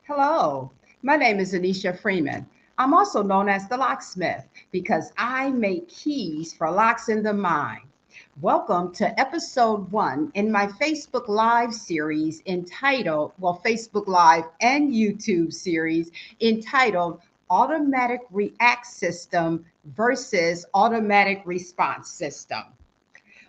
Hello, my name is Anneshia Freeman. I'm also known as the locksmith because I make keys for locks in the mind. Welcome to episode 1 in my Facebook Live series Facebook Live and YouTube series entitled Automatic React System versus Automatic Response System.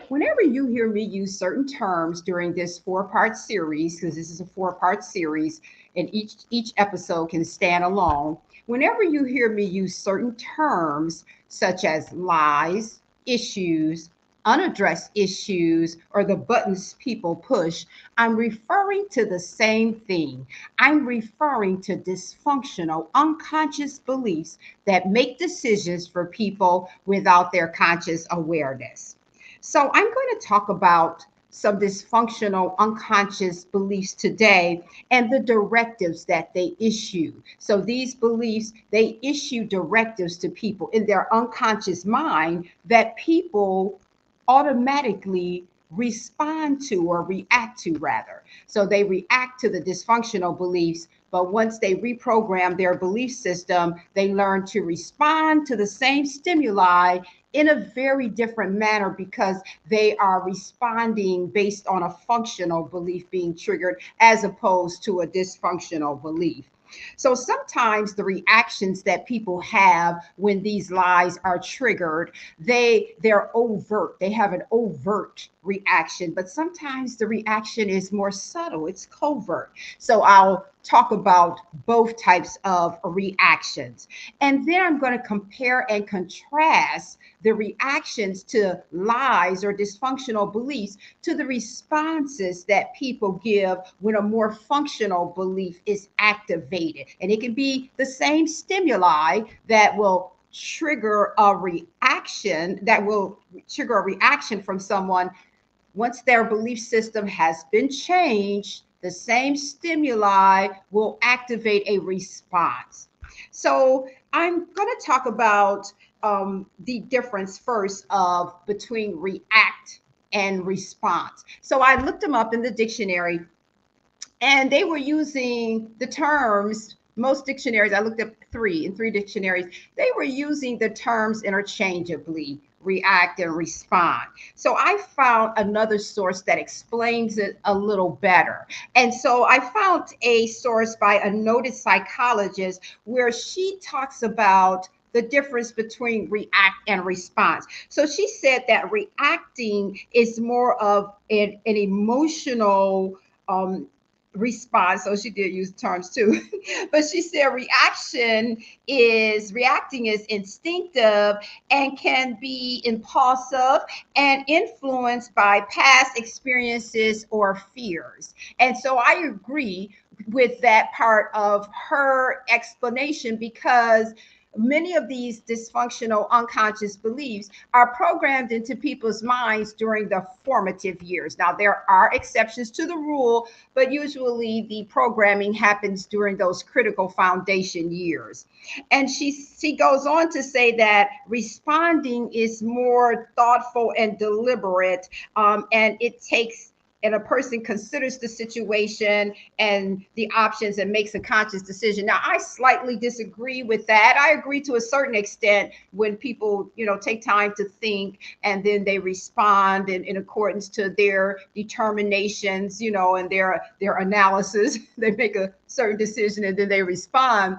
Whenever you hear me use certain terms during this four-part series, because this is a four-part series and each episode can stand alone, whenever you hear me use certain terms such as lies, issues, unaddressed issues, or the buttons people push, I'm referring to the same thing. I'm referring to dysfunctional, unconscious beliefs that make decisions for people without their conscious awareness. So, I'm going to talk about some dysfunctional unconscious beliefs today and the directives that they issue. So, these beliefs, they issue directives to people in their unconscious mind that people automatically respond to or react to, rather. So, they react to the dysfunctional beliefs. But once they reprogram their belief system, they learn to respond to the same stimuli in a very different manner because they are responding based on a functional belief being triggered as opposed to a dysfunctional belief. So sometimes the reactions that people have when these lies are triggered, they're overt. They have an overt reaction, but sometimes the reaction is more subtle. It's covert. So I'll talk about both types of reactions. And then I'm going to compare and contrast the reactions to lies or dysfunctional beliefs to the responses that people give when a more functional belief is activated. And it can be the same stimuli that will trigger a reaction from someone once their belief system has been changed. The same stimuli will activate a response. So I'm going to talk about the difference first of between react and response. So I looked them up in the dictionary, and they were using the terms. Most dictionaries, I looked up three dictionaries, they were using the terms interchangeably, react and respond. So I found another source that explains it a little better. And so I found a source by a noted psychologist where she talks about the difference between react and response. So she said that reacting is more of an emotional response. So she did use terms too, but she said reacting is instinctive and can be impulsive and influenced by past experiences or fears. And so I agree with that part of her explanation because many of these dysfunctional unconscious beliefs are programmed into people's minds during the formative years. Now, there are exceptions to the rule, but usually the programming happens during those critical foundation years. And she goes on to say that responding is more thoughtful and deliberate, and it takes and a person considers the situation and the options and makes a conscious decision. Now, I slightly disagree with that. I agree to a certain extent when people, take time to think and then they respond in accordance to their determinations, and their analysis. They make a certain decision and then they respond.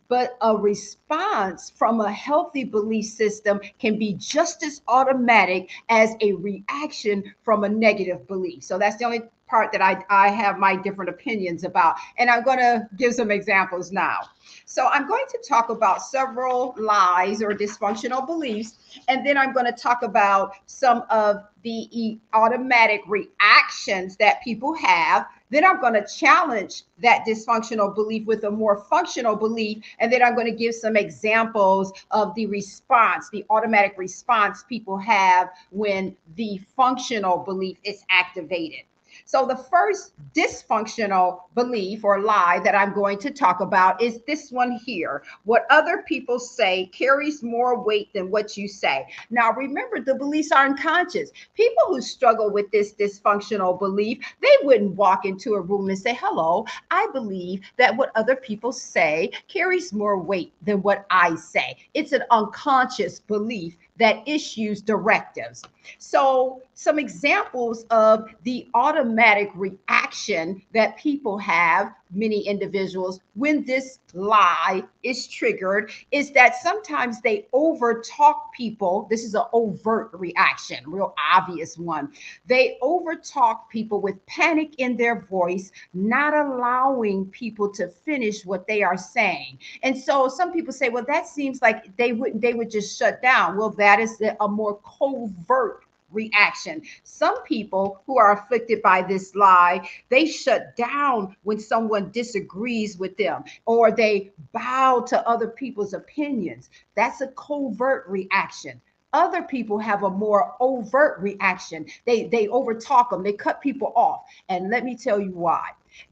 But a response from a healthy belief system can be just as automatic as a reaction from a negative belief. So that's the only part that I have my different opinions about. And I'm going to give some examples now. So I'm going to talk about several lies or dysfunctional beliefs, and then I'm going to talk about some of the automatic reactions that people have. Then I'm going to challenge that dysfunctional belief with a more functional belief. And then I'm going to give some examples of the response, the automatic response people have when the functional belief is activated. So the first dysfunctional belief or lie that I'm going to talk about is this one here. What other people say carries more weight than what you say. Now, remember, the beliefs are unconscious. People who struggle with this dysfunctional belief, they wouldn't walk into a room and say, hello, I believe that what other people say carries more weight than what I say. It's an unconscious belief that issues directives. So, some examples of the automatic reaction that people have, many individuals, when this lie is triggered, is that sometimes they overtalk people. This is an overt reaction, real obvious one. They overtalk people with panic in their voice, not allowing people to finish what they are saying. And so some people say, well, that seems like they would just shut down. Well, that is a more covert reaction. Some people who are afflicted by this lie, they shut down when someone disagrees with them, or they bow to other people's opinions. That's a covert reaction. Other people have a more overt reaction. They overtalk them, they cut people off. And let me tell you why.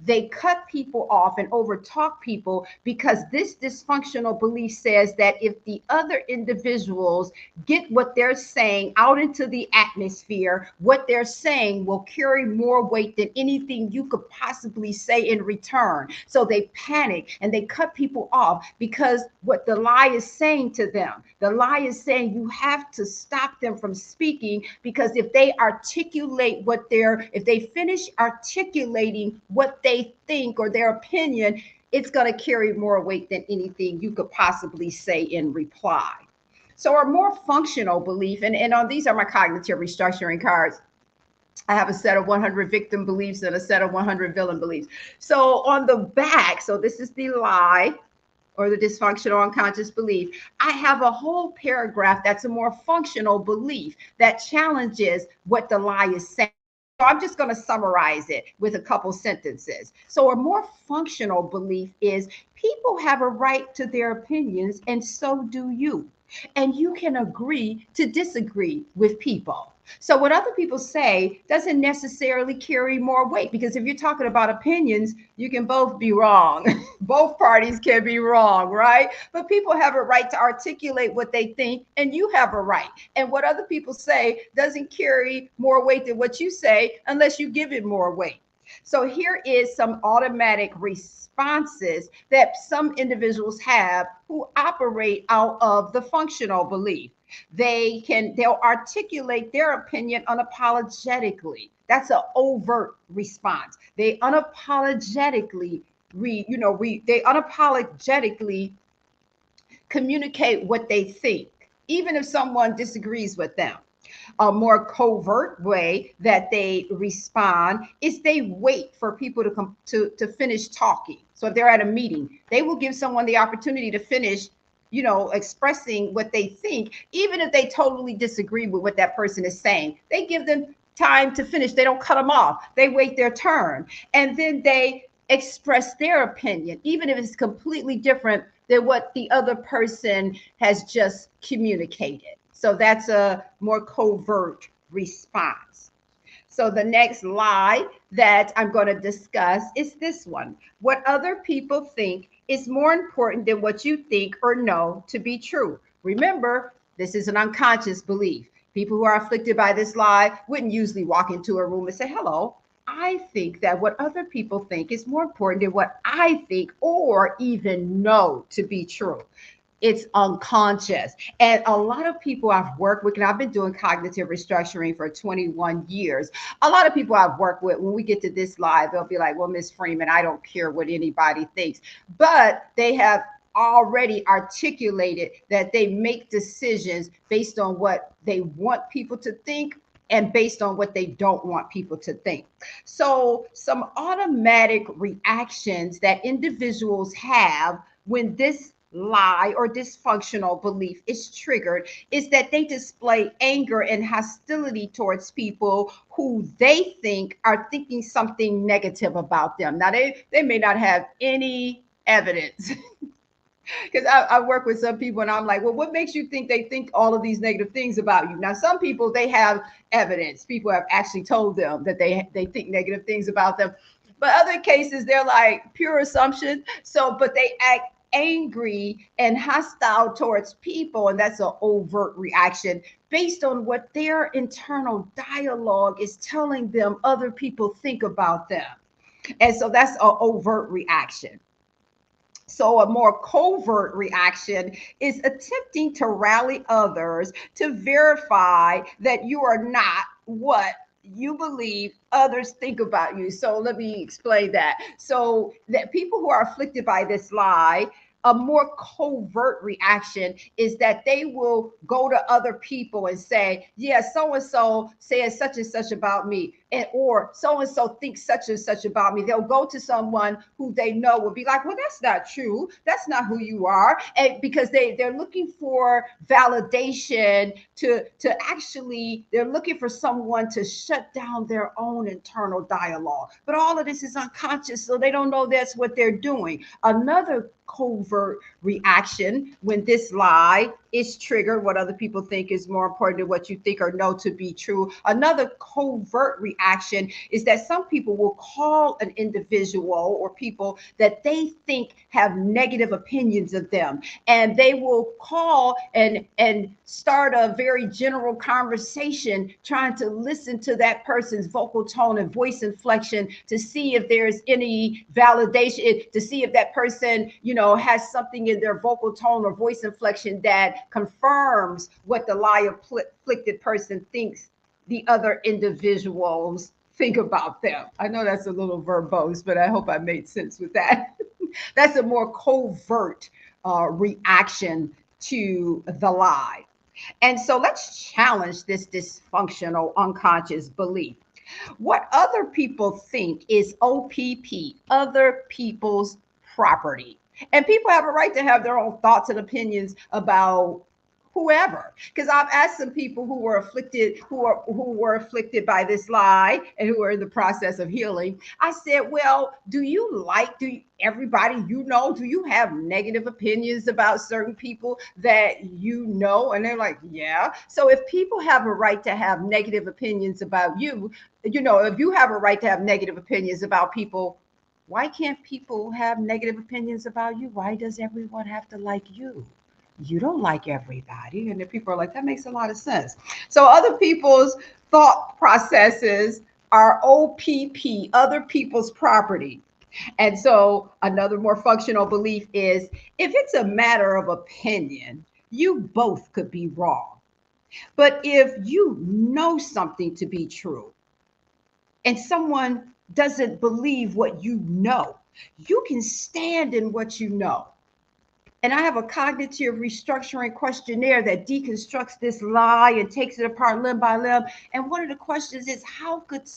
They cut people off and overtalk people because this dysfunctional belief says that if the other individuals get what they're saying out into the atmosphere, what they're saying will carry more weight than anything you could possibly say in return. So they panic and they cut people off because what the lie is saying to them, the lie is saying you have to stop them from speaking, because if they articulate if they finish articulating what they think or their opinion, it's going to carry more weight than anything you could possibly say in reply. So a more functional belief, and on these are my cognitive restructuring cards. I have a set of 100 victim beliefs and a set of 100 villain beliefs. So on the back, so this is the lie or the dysfunctional unconscious belief. I have a whole paragraph that's a more functional belief that challenges what the lie is saying. So I'm just going to summarize it with a couple sentences. So a more functional belief is people have a right to their opinions, and so do you. And you can agree to disagree with people. So what other people say doesn't necessarily carry more weight, because if you're talking about opinions, you can both be wrong. Both parties can be wrong, right? But people have a right to articulate what they think, and you have a right. And what other people say doesn't carry more weight than what you say unless you give it more weight. So here is some automatic responses that some individuals have who operate out of the functional belief. They'll articulate their opinion unapologetically. That's an overt response. They unapologetically they unapologetically communicate what they think, even if someone disagrees with them. A more covert way that they respond is they wait for people to come to finish talking. So if they're at a meeting, they will give someone the opportunity to finish, expressing what they think, even if they totally disagree with what that person is saying. They give them time to finish. They don't cut them off. They wait their turn, and then they express their opinion, even if it's completely different than what the other person has just communicated. So that's a more covert response. So the next lie that I'm going to discuss is this one. What other people think is more important than what you think or know to be true. Remember, this is an unconscious belief. People who are afflicted by this lie wouldn't usually walk into a room and say, hello, I think that what other people think is more important than what I think or even know to be true. It's unconscious. And a lot of people I've worked with, and I've been doing cognitive restructuring for 21 years. A lot of people I've worked with, when we get to this live, they'll be like, well, Miss Freeman, I don't care what anybody thinks. But they have already articulated that they make decisions based on what they want people to think and based on what they don't want people to think. So some automatic reactions that individuals have when this lie or dysfunctional belief is triggered is that they display anger and hostility towards people who they think are thinking something negative about them. Now, they may not have any evidence Because I work with some people and I'm like, well, what makes you think they think all of these negative things about you? Now, some people, they have evidence. People have actually told them that they think negative things about them. But other cases, they're like pure assumption. So, but they act angry and hostile towards people. And that's an overt reaction based on what their internal dialogue is telling them other people think about them. And so that's an overt reaction. So, a more covert reaction is attempting to rally others to verify that you are not what you believe others think about you. So, let me explain that. So, that people who are afflicted by this lie, a more covert reaction is that they will go to other people and say, yeah, so and so says such and such about me, or so and so thinks such and such about me. They'll go to someone who they know will be like, well, that's not true. That's not who you are. And because they're looking for validation to actually, they're looking for someone to shut down their own internal dialogue. But all of this is unconscious, so they don't know that's what they're doing. Another covert reaction when this lie is triggered, what other people think is more important than what you think or know to be true. Another covert reaction is that some people will call an individual or people that they think have negative opinions of them, and they will call and start a very general conversation trying to listen to that person's vocal tone and voice inflection to see if there's any validation, to see if that person, has something in their vocal tone or voice inflection that confirms what the lie afflicted person thinks the other individuals think about them. I know that's a little verbose, but I hope I made sense with that. That's a more covert reaction to the lie. And so let's challenge this dysfunctional unconscious belief. What other people think is OPP, other people's property. And people have a right to have their own thoughts and opinions about whoever. Because I've asked some people who were afflicted by this lie and who are in the process of healing. I said, well, everybody do you have negative opinions about certain people that you know? And they're like, yeah. So if people have a right to have negative opinions about you, if you have a right to have negative opinions about people, why can't people have negative opinions about you? Why does everyone have to like you? You don't like everybody. And the people are like, that makes a lot of sense. So other people's thought processes are OPP, other people's property. And so another more functional belief is if it's a matter of opinion, you both could be wrong. But if you know something to be true and someone doesn't believe what you know, you can stand in what you know. And I have a cognitive restructuring questionnaire that deconstructs this lie and takes it apart limb by limb. And one of the questions is, how could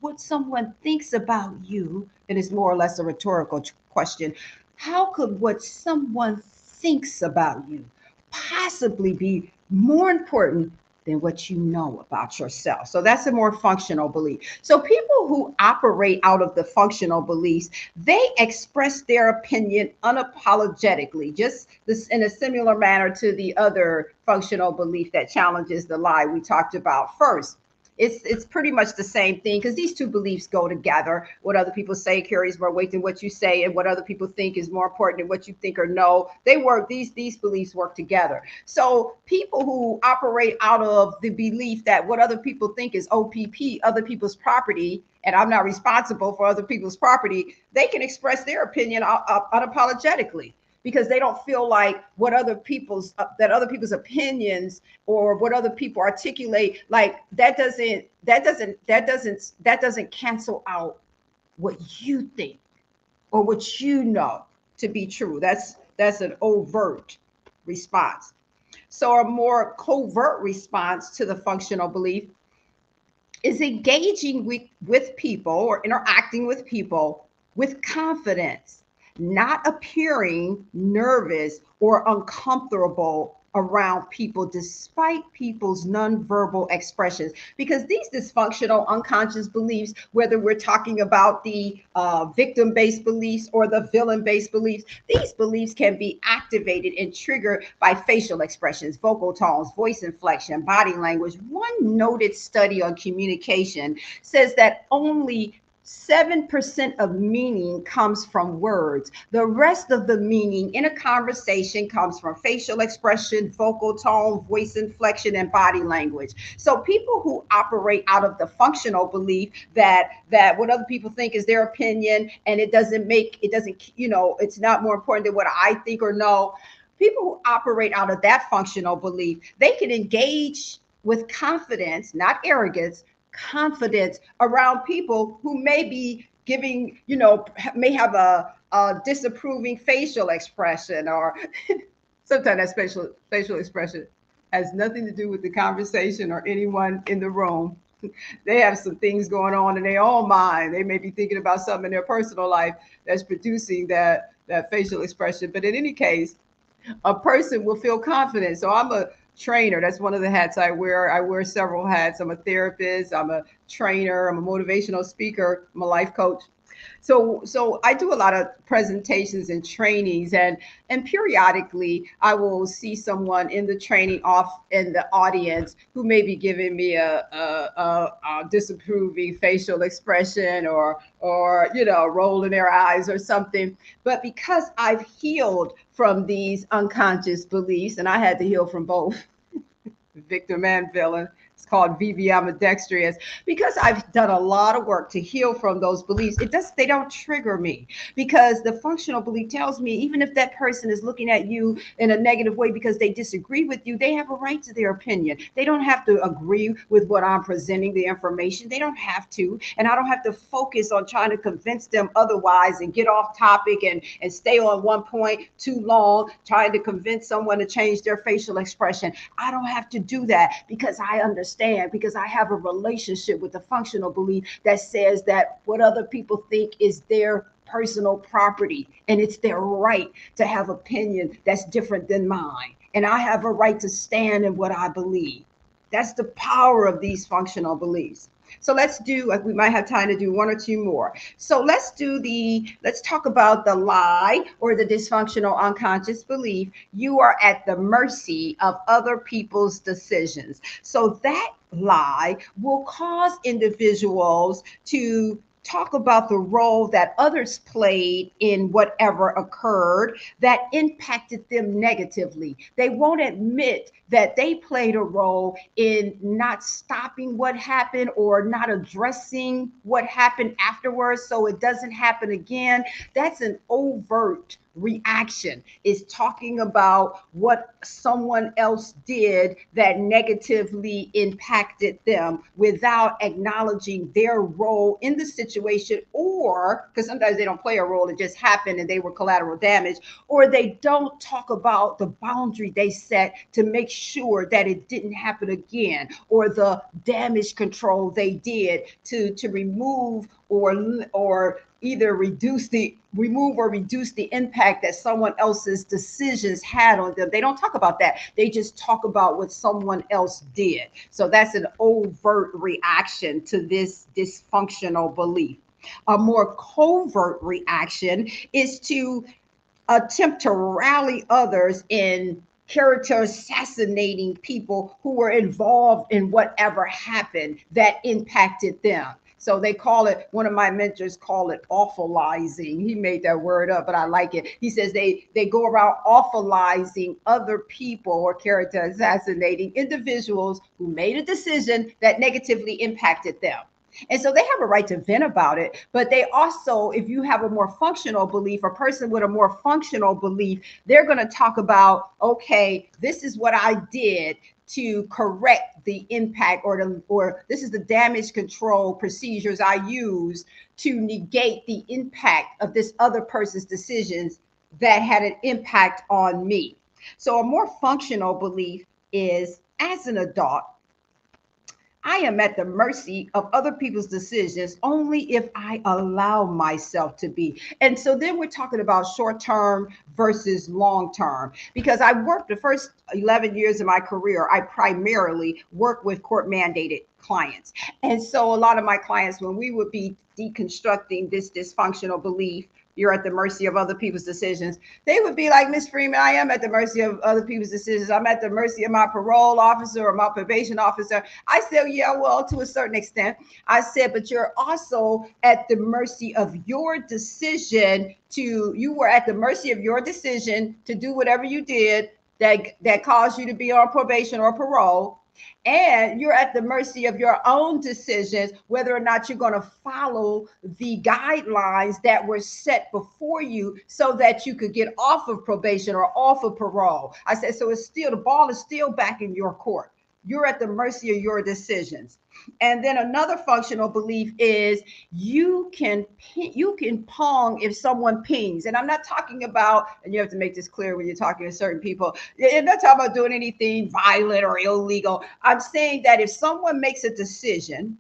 what someone thinks about you, and it's more or less a rhetorical question, how could what someone thinks about you possibly be more important than what you know about yourself? So that's a more functional belief. So people who operate out of the functional beliefs, they express their opinion unapologetically, just this in a similar manner to the other functional belief that challenges the lie we talked about first. It's pretty much the same thing because these two beliefs go together. What other people say carries more weight than what you say, and what other people think is more important than what you think or know. They work, these beliefs work together. So people who operate out of the belief that what other people think is OPP, other people's property, and I'm not responsible for other people's property, they can express their opinion unapologetically, because they don't feel like what other people's opinions or what other people articulate, like that doesn't cancel out what you think or what you know to be true. That's an overt response. So a more covert response to the functional belief is engaging with people or interacting with people with confidence, not appearing nervous or uncomfortable around people despite people's nonverbal expressions, because these dysfunctional unconscious beliefs, whether we're talking about the victim-based beliefs or the villain-based beliefs, these beliefs can be activated and triggered by facial expressions, vocal tones, voice inflection, body language. One noted study on communication says that only 7% of meaning comes from words. The rest of the meaning in a conversation comes from facial expression, vocal tone, voice inflection, and body language. So people who operate out of the functional belief that what other people think is their opinion, and it's not more important than what I think or know. People who operate out of that functional belief, they can engage with confidence, not arrogance, confidence around people who may be giving, may have a disapproving facial expression, or sometimes that facial expression has nothing to do with the conversation or anyone in the room. They have some things going on in their own mind. They may be thinking about something in their personal life that's producing that facial expression. But in any case, a person will feel confident. So I'm a trainer. That's one of the hats I wear. I wear several hats. I'm a therapist. I'm a trainer. I'm a motivational speaker. I'm a life coach. So I do a lot of presentations and trainings, and periodically I will see someone in the training off in the audience who may be giving me a disapproving facial expression, or rolling their eyes or something. But because I've healed from these unconscious beliefs, and I had to heal from both, victim and villain. It's called VV ambidextrous. Because I've done a lot of work to heal from those beliefs, they don't trigger me, because the functional belief tells me even if that person is looking at you in a negative way because they disagree with you, they have a right to their opinion. They don't have to agree with what I'm presenting, the information. They don't have to. And I don't have to focus on trying to convince them otherwise and get off topic and stay on one point too long, trying to convince someone to change their facial expression. I don't have to do that, because I understand, because I have a relationship with the functional belief that says that what other people think is their personal property, and it's their right to have opinion that's different than mine, and I have a right to stand in what I believe. That's the power of these functional beliefs. So we might have time to do one or two more. So let's talk about the lie, or the dysfunctional unconscious belief. You are at the mercy of other people's decisions. So that lie will cause individuals to talk about the role that others played in whatever occurred that impacted them negatively. They won't admit that they played a role in not stopping what happened or not addressing what happened afterwards so it doesn't happen again. That's an overt reaction, is talking about what someone else did that negatively impacted them without acknowledging their role in the situation, or because sometimes they don't play a role, it just happened and they were collateral damage, or they don't talk about the boundary they set to make sure that it didn't happen again, or the damage control they did to remove or either remove or reduce the impact that someone else's decisions had on them. They don't talk about that. They just talk about what someone else did. So that's an overt reaction to this dysfunctional belief. A more covert reaction is to attempt to rally others in character assassinating people who were involved in whatever happened that impacted them. So they call it, one of my mentors call it awfulizing. He made that word up, but I like it. He says they go around awfulizing other people, or character assassinating individuals who made a decision that negatively impacted them. And so they have a right to vent about it, but they also, if you have a more functional belief, a person with a more functional belief, they're going to talk about, okay, this is what I did to correct the impact, or this is the damage control procedures I use to negate the impact of this other person's decisions that had an impact on me. So a more functional belief is, as an adult, I am at the mercy of other people's decisions only if I allow myself to be. And so then we're talking about short term versus long term. Because I worked the first 11 years of my career, I primarily worked with court mandated clients. And so a lot of my clients, when we would be deconstructing this dysfunctional belief, you're at the mercy of other people's decisions, they would be like, Miss Freeman, I am at the mercy of other people's decisions. I'm at the mercy of my parole officer or my probation officer. I said, yeah, well, to a certain extent. I said, but you're also at the mercy of your decision you were at the mercy of your decision to do whatever you did that caused you to be on probation or parole. And you're at the mercy of your own decisions, whether or not you're going to follow the guidelines that were set before you so that you could get off of probation or off of parole. I said, so it's still, the ball is still back in your court. You're at the mercy of your decisions. And then another functional belief is you can pong if someone pings. And I'm not talking about, and you have to make this clear when you're talking to certain people, I'm not talking about doing anything violent or illegal. I'm saying that if someone makes a decision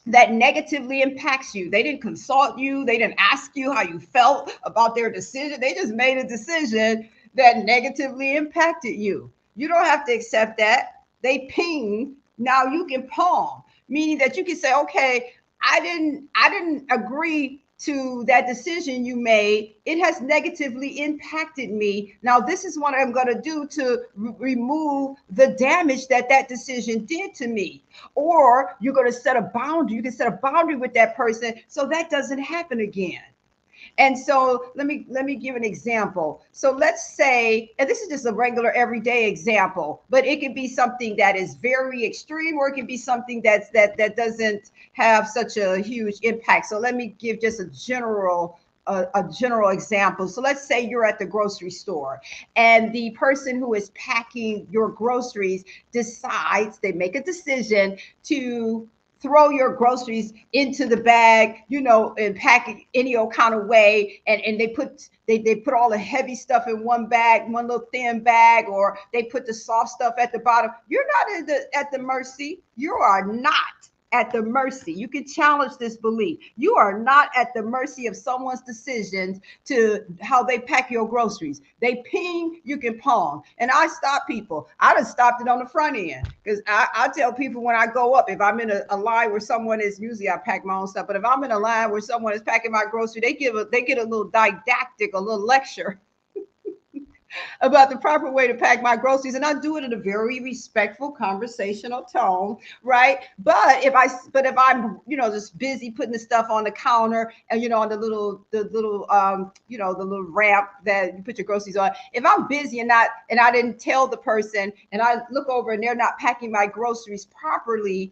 that negatively impacts you, they didn't consult you, they didn't ask you how you felt about their decision, they just made a decision that negatively impacted you. You don't have to accept that. They ping, now you can pong, meaning that you can say, okay, I didn't agree to that decision you made. It has negatively impacted me. Now, this is what I'm going to do to remove the damage that decision did to me. Or you're going to set a boundary. You can set a boundary with that person so that doesn't happen again. And so let me give an example. So let's say, and this is just a regular everyday example, but it can be something that is very extreme, or it can be something that doesn't have such a huge impact. So let me give just a general example. So let's say you're at the grocery store and the person who is packing your groceries decides, they make a decision to throw your groceries into the bag, and pack it any old kind of way. And they put all the heavy stuff in one bag, one little thin bag, or they put the soft stuff at the bottom. You're not at the mercy. You are not at the mercy. You can challenge this belief. You are not at the mercy of someone's decisions to how they pack your groceries. They ping, you can pong. And I stop people. I done stopped it on the front end, because I tell people when I go up, if I'm in a line where someone is, usually I pack my own stuff, but if I'm in a line where someone is packing my grocery, they get a little didactic, a little lecture about the proper way to pack my groceries. And I do it in a very respectful, conversational tone, right? But if I'm, just busy putting the stuff on the counter and, on the little the little ramp that you put your groceries on, if I'm busy and I didn't tell the person, and I look over and they're not packing my groceries properly,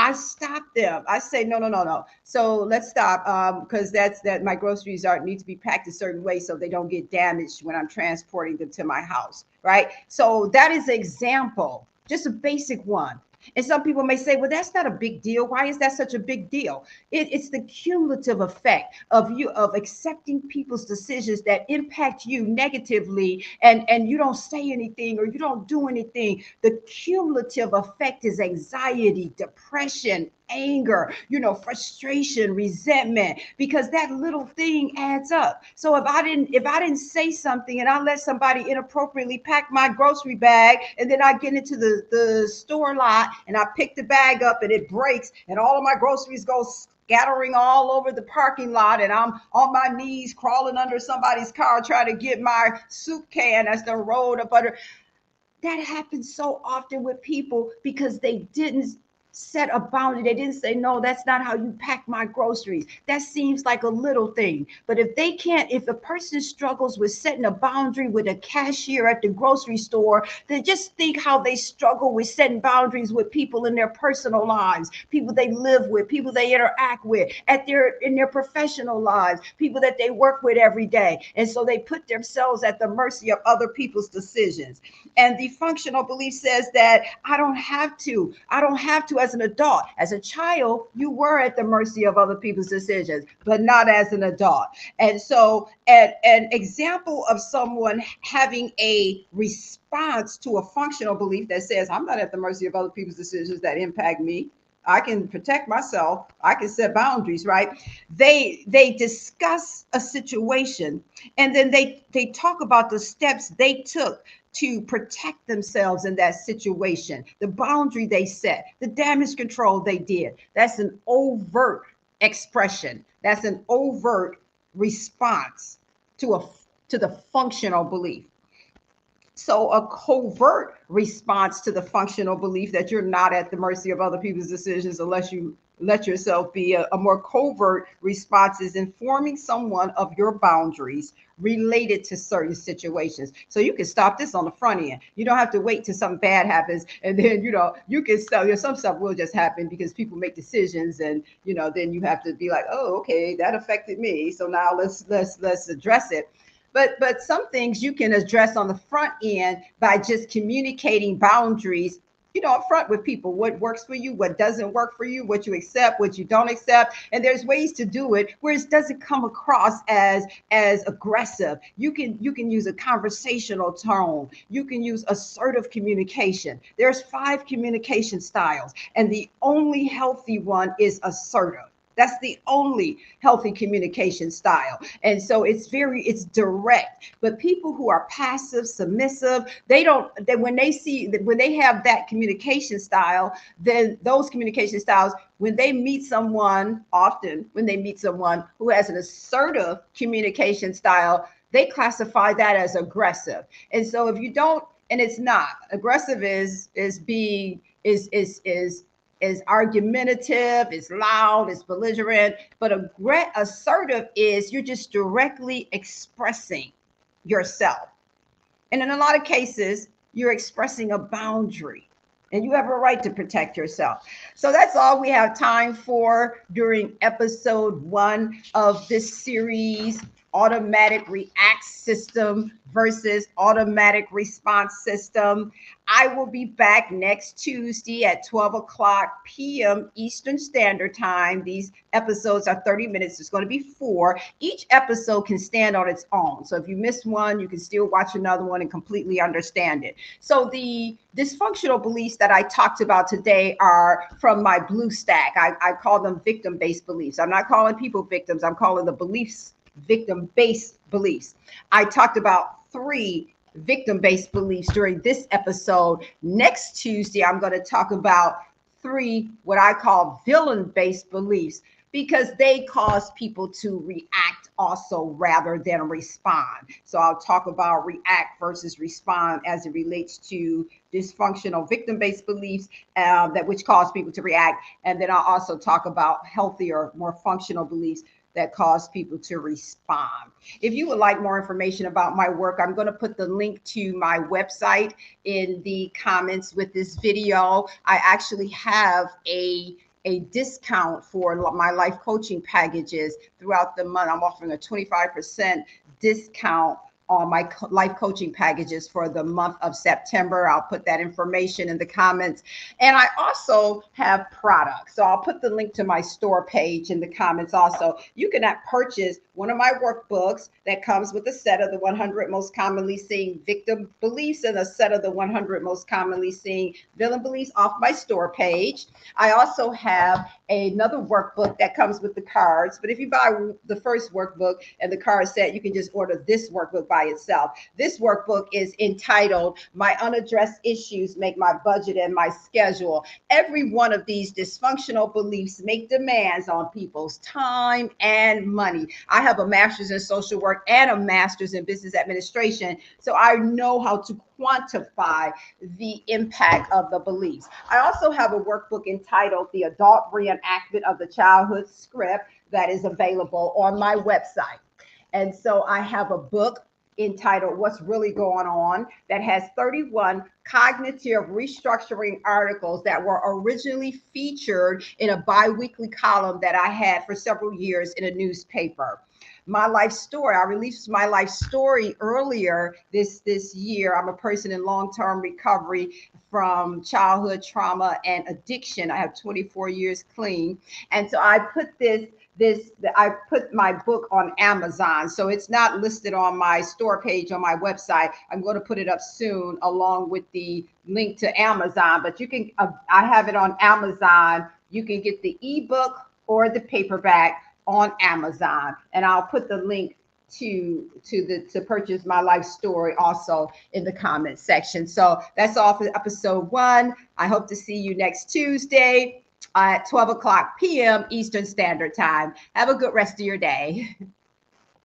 I stop them. I say, no. So let's stop, because that my groceries need to be packed a certain way so they don't get damaged when I'm transporting them to my house, right? So that is an example, just a basic one. And some people may say, well, that's not a big deal. Why is that such a big deal? It's the cumulative effect of accepting people's decisions that impact you negatively, and you don't say anything or you don't do anything. The cumulative effect is anxiety, depression, anger, frustration, resentment, because that little thing adds up. So if I didn't say something and I let somebody inappropriately pack my grocery bag, and then I get into the store lot and I pick the bag up and it breaks and all of my groceries go scattering all over the parking lot, and I'm on my knees crawling under somebody's car trying to get my soup can that's done rolled up under. That happens so often with people because they didn't set a boundary. They didn't say, no, that's not how you pack my groceries. That seems like a little thing. But if the person struggles with setting a boundary with a cashier at the grocery store, then just think how they struggle with setting boundaries with people in their personal lives, people they live with, people they interact with in their professional lives, people that they work with every day. And so they put themselves at the mercy of other people's decisions. And the functional belief says that I don't have to as an adult. As a child, you were at the mercy of other people's decisions, but not as an adult. And so an example of someone having a response to a functional belief that says, I'm not at the mercy of other people's decisions that impact me. I can protect myself. I can set boundaries, right? They discuss a situation, and then they talk about the steps they took to protect themselves in that situation, the boundary they set, the damage control they did. That's an overt expression. That's an overt response to a to the functional belief. So a covert response to the functional belief that you're not at the mercy of other people's decisions unless you let yourself be, a more covert response is informing someone of your boundaries related to certain situations. So you can stop this on the front end. You don't have to wait till something bad happens, and then you can stop. Some stuff will just happen because people make decisions, and then you have to be like, oh, okay, that affected me, so now let's address it. But some things you can address on the front end by just communicating boundaries, up front with people, what works for you, what doesn't work for you, what you accept, what you don't accept. And there's ways to do it where it doesn't come across as aggressive. You can use a conversational tone. You can use assertive communication. There's 5 communication styles, and the only healthy one is assertive. That's the only healthy communication style. And so it's direct. But people who are passive, submissive, when they have that communication style, then those communication styles, when they meet someone, often when they meet someone who has an assertive communication style, they classify that as aggressive. And so if you don't, and it's not, aggressive is argumentative, is loud, is belligerent, but assertive is you're just directly expressing yourself. And in a lot of cases, you're expressing a boundary, and you have a right to protect yourself. So that's all we have time for during episode 1 of this series, Automatic React System versus Automatic Response System. I will be back next Tuesday at 12 o'clock p.m. Eastern Standard Time. These episodes are 30 minutes. There's going to be 4. Each episode can stand on its own. So if you missed one, you can still watch another one and completely understand it. So the dysfunctional beliefs that I talked about today are from my blue stack. I call them victim-based beliefs. I'm not calling people victims. I'm calling the beliefs victim-based beliefs. I talked about 3 victim-based beliefs during this episode. Next Tuesday, I'm going to talk about 3 what I call villain-based beliefs, because they cause people to react also rather than respond. So I'll talk about react versus respond as it relates to dysfunctional victim-based beliefs which cause people to react. And then I'll also talk about healthier, more functional beliefs that cause people to respond. If you would like more information about my work, I'm going to put the link to my website in the comments with this video. I actually have a discount for my life coaching packages throughout the month. I'm offering a 25% discount on my life coaching packages for the month of September. I'll put that information in the comments. And I also have products. So I'll put the link to my store page in the comments also. You can purchase one of my workbooks that comes with a set of the 100 most commonly seen victim beliefs and a set of the 100 most commonly seen villain beliefs off my store page. I also have another workbook that comes with the cards. But if you buy the first workbook and the card set, you can just order this workbook by itself. This workbook is entitled My Unaddressed Issues Make My Budget and My Schedule. Every one of these dysfunctional beliefs make demands on people's time and money. I have a master's in social work and a master's in business administration, so I know how to quantify the impact of the beliefs. I also have a workbook entitled The Adult Reenactment of the Childhood Script that is available on my website. And so I have a book entitled What's Really Going On that has 31 cognitive restructuring articles that were originally featured in a bi-weekly column that I had for several years in a newspaper. My life story, I released my life story earlier this year. I'm a person in long-term recovery from childhood trauma and addiction. I have 24 years clean. And so I put I put my book on Amazon. So it's not listed on my store page on my website. I'm going to put it up soon along with the link to Amazon, but you can, I have it on Amazon You can get the ebook or the paperback on Amazon, and I'll put the link to purchase my life story also in the comment section. So that's all for episode 1. I hope to see you next Tuesday at 12 o'clock p.m. Eastern Standard Time. Have a good rest of your day.